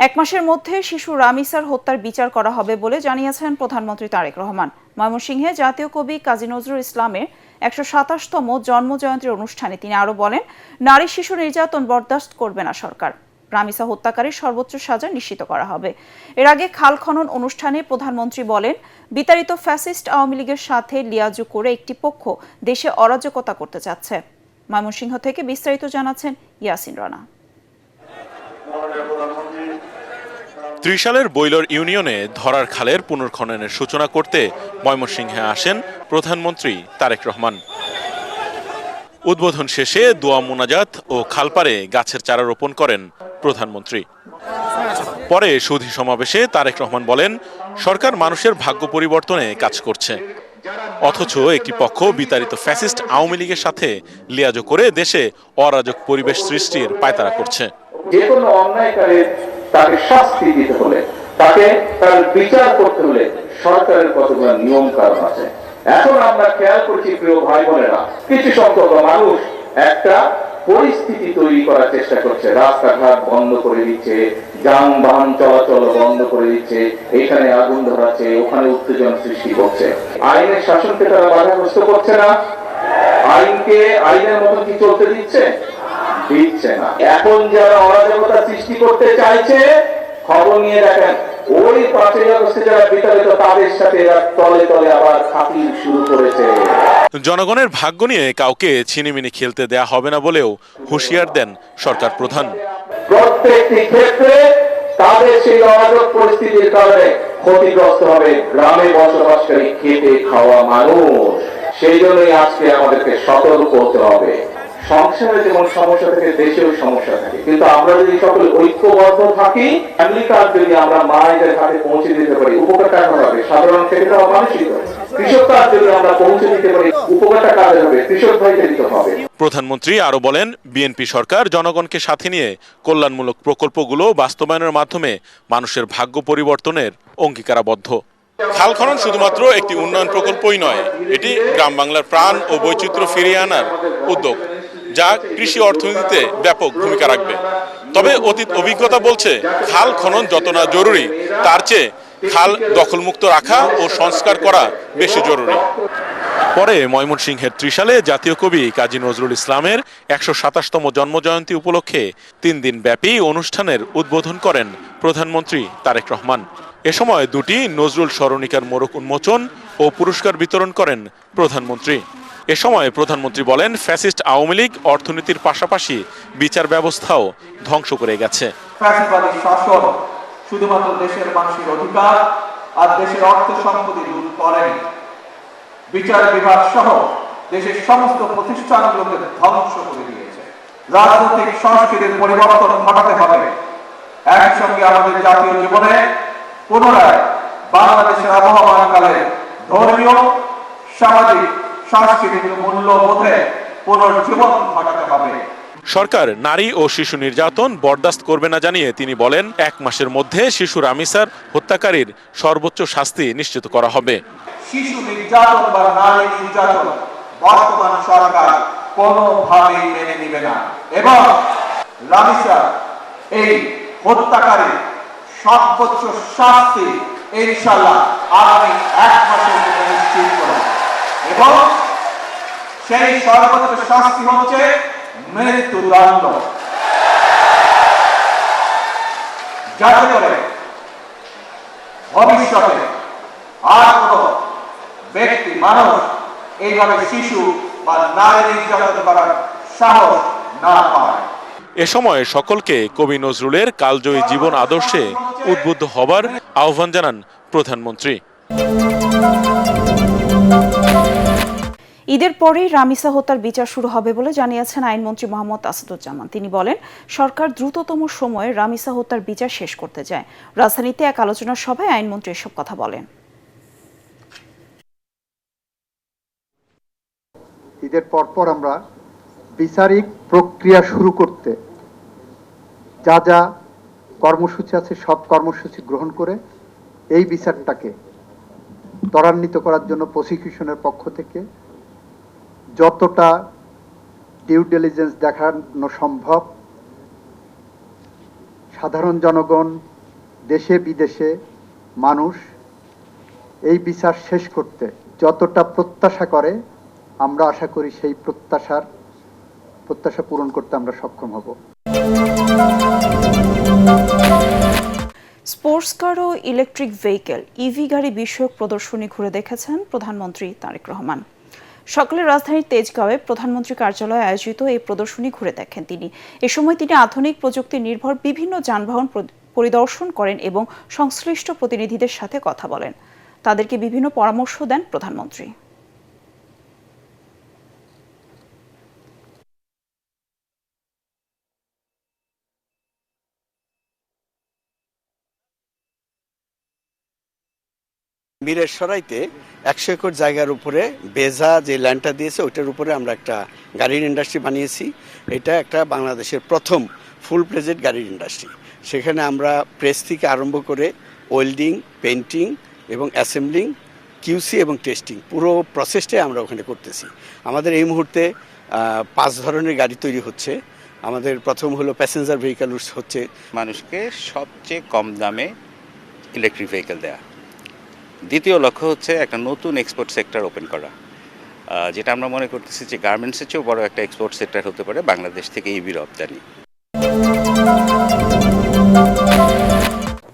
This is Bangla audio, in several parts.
এক মাসের মধ্যে শিশু রামিসার হত্যার বিচার করা হবে বলে জানিয়েছেন প্রধানমন্ত্রী তারেক রহমান। ময়মনসিংহে জাতীয় কবি কাজী নজরুল ইসলামের ১২৭তম জন্মজয়ন্তীর অনুষ্ঠানে তিনি আরও বলেন, নারী শিশু নির্যাতন বরদাস্ত করবে না সরকার। রামিসা হত্যাকারীর সর্বোচ্চ সাজা নিশ্চিত করা হবে। এর আগে খাল খনন অনুষ্ঠানে প্রধানমন্ত্রী বলেন, বিতাড়িত ফ্যাসিস্ট আওয়ামী লীগের সাথে লিয়াজু করে একটি পক্ষ দেশে অরাজকতা করতে চাচ্ছে। ময়মনসিংহ থেকে বিস্তারিত জানাচ্ছেন ইয়াসিন রানা। ত্রিশালের বৈলর ইউনিয়নে ধরার খালের পুনর্খননের সূচনা করতে ময়মনসিংহে আসেন প্রধানমন্ত্রী তারেক রহমান। উদ্বোধন শেষে দোয়া মোনাজাত ও খালপাড়ে গাছের চারা রোপণ করেন প্রধানমন্ত্রী। পরে সুধী সমাবেশে তারেক রহমান বলেন, সরকার মানুষের ভাগ্য পরিবর্তনে কাজ করছে, অথচ একটি পক্ষ বিতাড়িত ফ্যাসিস্ট আওয়ামী লীগের সাথে লিয়াজো করে দেশে অরাজক পরিবেশ সৃষ্টির পায়তারা করছে। যে কোনো অন্যায়কারীর তাকে শাস্তি দিতে হলে, তাকে তার বিচার করতে হলে সরকারের কতগুলো নিয়ম কানুন আছে। এখন আমরা খেয়াল করছি প্রিয় ভাই বোনেরা, কিছু সংখ্যক মানুষ একটা পরিস্থিতি তৈরি করার চেষ্টা করছে, রাস্তাঘাট বন্ধ করে দিচ্ছে, যানবাহন চলাচল বন্ধ করে দিচ্ছে, এখানে আগুন ধরাচ্ছে, ওখানে উত্তেজনা সৃষ্টি করছে। আইনের শাসনকে তারা বাধাগ্রস্ত করছে না, আইনকে আইনের মতো কি চলতে দিচ্ছে না। এখন যারা অরাজকতা সৃষ্টি করতে চাইছে, খবর নিয়ে দেখেন, ওই ৫ই আগস্টে যারা বিতাড়িত তাদের সাথে এরা তলে তলে আবার খাতির শুরু করেছে। জনগণের ভাগ্য নিয়ে কাউকে ছিনিমিনি খেলতে দেয়া হবে না বলেও হুঁশিয়ার দেন সরকার প্রধান। প্রত্যেকটি ক্ষেত্রে তাদের সেই অরাজক পরিস্থিতির কারণে ক্ষতিগ্রস্ত হবে গ্রামে বসবাসকারী খেটে খাওয়া মানুষ। সেই জন্যই আজকে আমাদেরকে সতর্ক হতে হবে। সংসারে যেমন সমস্যা থাকে, দেশেও সমস্যা থাকে, কিন্তু আমরা যদি সকলে ঐক্যবদ্ধ থাকি, ফ্যামিলি কাজ যদি আমরা মায়েদের হাতে পৌঁছে দিতে পারি, উপকারটা হবে সাধারণ খেটে খাওয়া মানুষই। কৃষক কাজ যদি আমরা পৌঁছে দিতে পারি, উপকারটা কাজে হবে, কৃষক ভাইকে দিতে হবে। প্রধানমন্ত্রী আরো বলেন, বিএনপি সরকার জনগণকে সাথে নিয়ে কল্যাণমূলক প্রকল্পগুলো বাস্তবায়নের মাধ্যমে মানুষের ভাগ্য পরিবর্তনের অঙ্গীকারাবদ্ধ। খাল খনন শুধুমাত্র একটি উন্নয়ন প্রকল্পই নয়, এটি গ্রাম বাংলার প্রাণ ও বৈচিত্র্য ফিরিয়ে আনার উদ্যোগ, যা কৃষি অর্থনীতিতে ব্যাপক ভূমিকা রাখবে। তবে অতীত অভিজ্ঞতা বলছে, খাল খনন যত না জরুরি, তার চেয়ে খাল দখলমুক্ত রাখা ও সংস্কার করা বেশি জরুরি। পরে ময়মনসিংহের ত্রিশালে জাতীয় কবি কাজী নজরুল ইসলামের ১২৭তম জন্মজয়ন্তী উপলক্ষে ৩ দিন ব্যাপী অনুষ্ঠানের উদ্বোধন করেন প্রধানমন্ত্রী তারেক রহমান। এ সময় দুটি নজরুল স্মরণিকার মোড়ক উন্মোচন ও পুরস্কার বিতরণ করেন প্রধানমন্ত্রী। এ সময় প্রধানমন্ত্রী বলেন, ফ্যাসিস্ট আওয়ামী লীগ অর্থনীতির পাশাপাশি বিচার ব্যবস্থাও ধ্বংস করে গেছে। ফ্যাসিবাদী শাসন শুধুমাত্র দেশের মানুষের অধিকার আর দেশের অর্থ সম্পত্তি লুট করেনি, বিচার বিভাগ সহ দেশের সমস্ত প্রতিষ্ঠানগুলোকে ধ্বংস করে দিয়েছে। রাজনৈতিক সংস্কৃতির পরিবর্তন ঘটাতে হবে। একসঙ্গে আমাদের জাতীয় জীবনে পুনরায় বাংলাদেশের আবহমানকালে ধর্মীয়, সামাজিক, সাংস্কৃতিক মূল্যবোধে পুনর্জীবন ঘটাতে হবে। সরকার নারী ও শিশু নির্যাতন বরদাস্ত করবে না জানিয়ে তিনি বলেন, ১ মাসের মধ্যে শিশু রামিসার হত্যাকারীর সর্বোচ্চ শাস্তি নিশ্চিত করা হবে। শিশু নির্যাতন বা নারী নির্যাতন বর্তমান সরকার কোনোভাবেই মেনে নিবে না এবং রামিসা এই হত্যাকারীর সর্বোচ্চ শাস্তি ইনশাআল্লাহ আগামী ১ মাসের মধ্যে নিশ্চিত করব এবং সেই সর্বোচ্চ শাস্তি হচ্ছে মৃত্যুদণ্ড, যাতে করে ভবিষ্যতে আর কোন ব্যক্তি, মানুষ এইভাবে শিশু বা নারী নির্যাতন করার সাহস না পায়। এ সময় সকলকে কবি নজরুলের কালজয়ী জীবন আদর্শে উদ্বুদ্ধ হবার আহ্বান জানান প্রধানমন্ত্রী। ঈদের পরেই রামিসা হত্যার বিচার শুরু হবে বলে জানিয়েছেন আইনমন্ত্রী মোহাম্মদ আসাদুজ্জামান। তিনি বলেন, সরকার দ্রুততম সময়ে রামিসা হত্যার বিচার শেষ করতে চায়। রাজধানীতে এক আলোচনা সভায় আইনমন্ত্রী এসব কথা বলেন। ঈদের পরপর আমরা বিচারিক প্রক্রিয়া শুরু করতে যা যা কর্মসূচি আছে সব কর্মসূচি গ্রহণ করে এই বিচারটাকে ত্বরান্বিত করার জন্য প্রসিকিউশনের পক্ষ থেকে যতটা ডিউ ডিলিজেন্স দেখানো সম্ভব, সাধারণ জনগণ, দেশে বিদেশে মানুষ এই বিচার শেষ করতে যতটা প্রত্যাশা করে, আমরা আশা করি সেই প্রত্যাশা পূরণ করতে আমরা সক্ষম হব। স্পোর্টস কার ও ইলেকট্রিক ভেহিকেল ইভি গাড়ি বিষয়ক প্রদর্শনী ঘুরে দেখেছেন প্রধানমন্ত্রী তারেক রহমান। সকালে রাজধানীর তেজগাঁওয়ে প্রধানমন্ত্রী কার্যালয়ে আয়োজিত এই প্রদর্শনী ঘুরে দেখেন তিনি। এ সময় তিনি আধুনিক প্রযুক্তি নির্ভর বিভিন্ন যানবাহন পরিদর্শন করেন এবং সংশ্লিষ্ট প্রতিনিধিদের সাথে কথা বলেন। তাদেরকে বিভিন্ন পরামর্শ দেন প্রধানমন্ত্রী। মিরের সরাইতে 100 একর জায়গার উপরে বেজা যে ল্যান্ডটা দিয়েছে ওইটার উপরে আমরা একটা গাড়ির ইন্ডাস্ট্রি বানিয়েছি। এটা একটা বাংলাদেশের প্রথম ফুল প্লেজেড গাড়ির ইন্ডাস্ট্রি। সেখানে আমরা প্রেস থেকে আরম্ভ করে ওয়েল্ডিং, পেন্টিং এবং অ্যাসেম্বলিং, কিউসি এবং টেস্টিং পুরো প্রসেসটাই আমরা ওখানে করতেছি। আমাদের এই মুহূর্তে 5 ধরনের গাড়ি তৈরি হচ্ছে। আমাদের প্রথম হলো প্যাসেঞ্জার ভেহিকেল হচ্ছে, মানুষকে সবচেয়ে কম দামে ইলেকট্রিক ভেহিকেল দেয়া। দ্বিতীয় লক্ষ্য হচ্ছে একটা নতুন এক্সপোর্ট সেক্টর ওপেন করা, যেটা আমরা মনে করতেছি যে গার্মেন্টসের চেয়েও বড় একটা এক্সপোর্ট সেক্টর হতে পারে বাংলাদেশ থেকে ইভি রপ্তানি।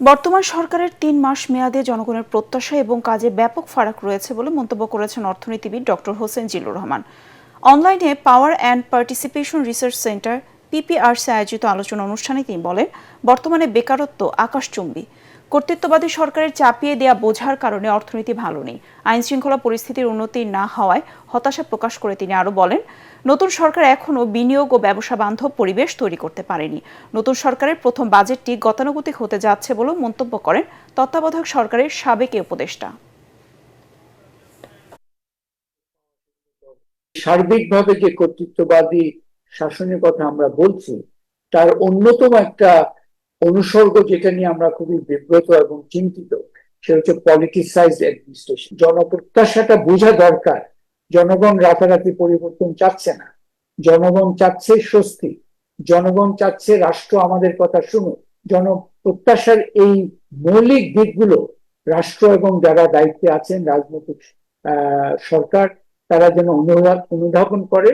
বর্তমান সরকারের 3 মাস মেয়াদে জনগণের প্রত্যাশা এবং কাজে ব্যাপক ফারাক রয়েছে বলে মন্তব্য করেছেন অর্থনীতিবিদ ডক্টর হোসেন জিল্লুর রহমান। অনলাইনে power and participation research centre PPRC আয়োজিত আলোচনা অনুষ্ঠানে তিনি বলেন, বর্তমানে বেকারত্ব আকাশচুম্বী। কর্তৃত্ববাদী সরকারের চাপিয়ে দেয়া বোঝার কারণে অর্থনীতি ভালো নেই। আইন শৃঙ্খলা পরিস্থিতির উন্নতি না হওয়ায় হতাশা প্রকাশ করে তিনি আরও বলেন, নতুন সরকার এখনও বিনিয়োগ ও ব্যবসা বান্ধব পরিবেশ তৈরি করতে পারেনি। নতুন সরকারের প্রথম বাজেটটি গতানুগতিক হতে যাচ্ছে বলেও মন্তব্য করেন তত্ত্বাবধায়ক সরকারের সাবেক উপদেষ্টা। সার্বিকভাবে যে কর্তৃত্ববাদী শাসনের কথা আমরা বলছি, তার অন্যতম একটা অনুসর্গ যেটা নিয়ে আমরা খুবই বিব্রত এবং চিন্তিত, সেটা হচ্ছে পলিটিসাইজড অ্যাডমিনিস্ট্রেশন। জনপ্রত্যাশাটা বোঝা দরকার। জনগণ রাতারাতি পরিবর্তন চাচ্ছে না, জনগণ চাচ্ছে স্বস্তি, জনগণ চাচ্ছে রাষ্ট্র আমাদের কথা শুনুক। জনপ্রত্যাশার এই মৌলিক দিকগুলো রাষ্ট্র এবং যারা দায়িত্বে আছেন, রাজনৈতিক সরকার, তারা যেন অনুধাবন করে।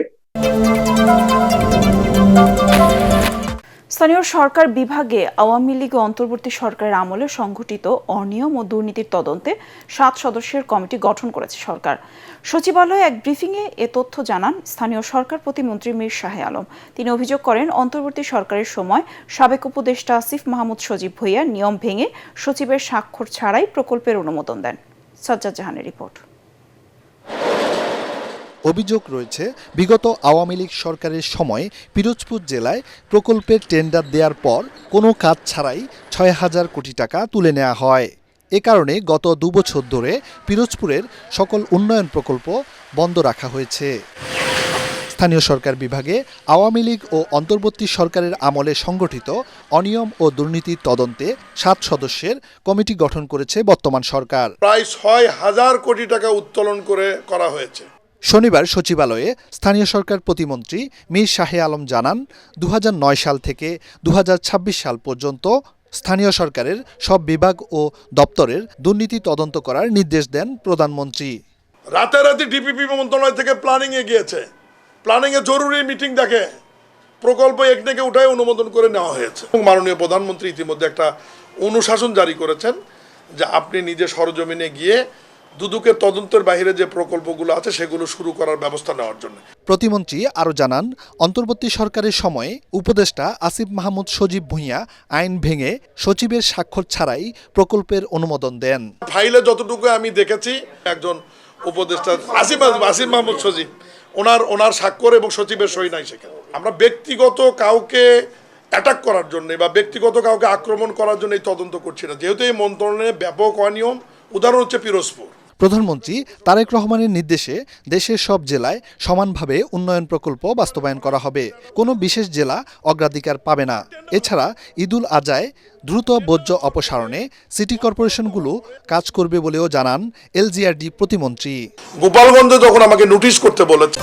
স্থানীয় সরকার বিভাগে আওয়ামী লীগ ও অন্তর্বর্তী সরকারের আমলে সংঘটিত অনিয়ম ও দুর্নীতির তদন্তে 7 সদস্যের কমিটি গঠন করেছে সরকার। সচিবালয়ে এক ব্রিফিংয়ে এ তথ্য জানান স্থানীয় সরকার প্রতিমন্ত্রী মীর শাহে আলম। তিনি অভিযোগ করেন, অন্তর্বর্তী সরকারের সময় সাবেক উপদেষ্টা আসিফ মাহমুদ সজীব ভুঁইয়া নিয়ম ভেঙে সচিবের স্বাক্ষর ছাড়াই প্রকল্পের অনুমোদন দেন। সাজ্জাদ জাহানের রিপোর্ট। অভিযোগ রয়েছে, বিগত আওয়ামী লীগ সরকারের সময় পিরোজপুর জেলায় প্রকল্পের টেন্ডার দেওয়ার পর কোনো কাজ ছাড়াই 6,000 কোটি টাকা তুলে নেওয়া হয়। এ কারণে গত 2 বছর ধরে পিরোজপুরের সকল উন্নয়ন প্রকল্প বন্ধ রাখা হয়েছে। স্থানীয় সরকার বিভাগে আওয়ামী লীগ ও অন্তর্বর্তী সরকারের আমলে সংগঠিত অনিয়ম ও দুর্নীতির তদন্তে 7 সদস্যের কমিটি গঠন করেছে বর্তমান সরকার। প্রায় 6,000 কোটি টাকা উত্তোলন করা হয়েছে। শনিবার সচিবালয়ে স্থানীয় সরকার প্রতিমন্ত্রী মীর শাহে আলম জানান, 2009 সাল থেকে 2026 সাল পর্যন্ত স্থানীয় সরকারের সব বিভাগ ও দপ্তরের দুর্নীতি তদন্ত করার নির্দেশ দেন প্রধানমন্ত্রী। রাতারাতি ডিপিপি মন্ত্রণালয় থেকে প্ল্যানিং এ গিয়েছে, প্ল্যানিং এ জরুরি মিটিং দেখে প্রকল্প একদিকে উঠায় অনুমোদন করে নেওয়া হয়েছে। মাননীয় প্রধানমন্ত্রী ইতিমধ্যে একটা অনুশাসন জারি করেছেন যে আপনি নিজে সরজমিনে গিয়ে দুদকের তদন্তের বাইরে যে প্রকল্পগুলো আছে সেগুলো শুরু করার ব্যবস্থা নেওয়ার জন্য। প্রতিমন্ত্রী আরও জানান, অন্তর্বর্তী সরকারের সময়ে উপদেষ্টা আসিফ মাহমুদ সজীব ভুঁইয়া আইন ভেঙে সচিবের স্বাক্ষর ছাড়াই প্রকল্পের অনুমোদন দেন। ফাইলে যতটুকু আমি দেখেছি, একজন উপদেষ্টা আসিফ মাহমুদ সজীব, ওনার স্বাক্ষর এবং সচিবের সই নাই সেখানে। আমরা ব্যক্তিগত কাউকে অ্যাটাক করার জন্য বা ব্যক্তিগত কাউকে আক্রমণ করার জন্য এই তদন্ত করছি না, যেহেতু এই মন্ত্রণালয়ে ব্যাপক অনিয়ম। উদাহরণ হচ্ছে পিরোজপুর। প্রধানমন্ত্রী তারেক রহমানের নির্দেশে দেশের সব জেলায় সমানভাবে উন্নয়ন প্রকল্প বাস্তবায়ন করা হবে, কোনো বিশেষ জেলা অগ্রাধিকার পাবে না। এছাড়া ঈদুল আজহায় দ্রুত বর্জ্য অপসারণে সিটি কর্পোরেশনগুলো কাজ করবে বলেও জানান এলজিআরডি প্রতিমন্ত্রী। গোপালগঞ্জে যখন আমাকে নোটিশ করতে বলেছে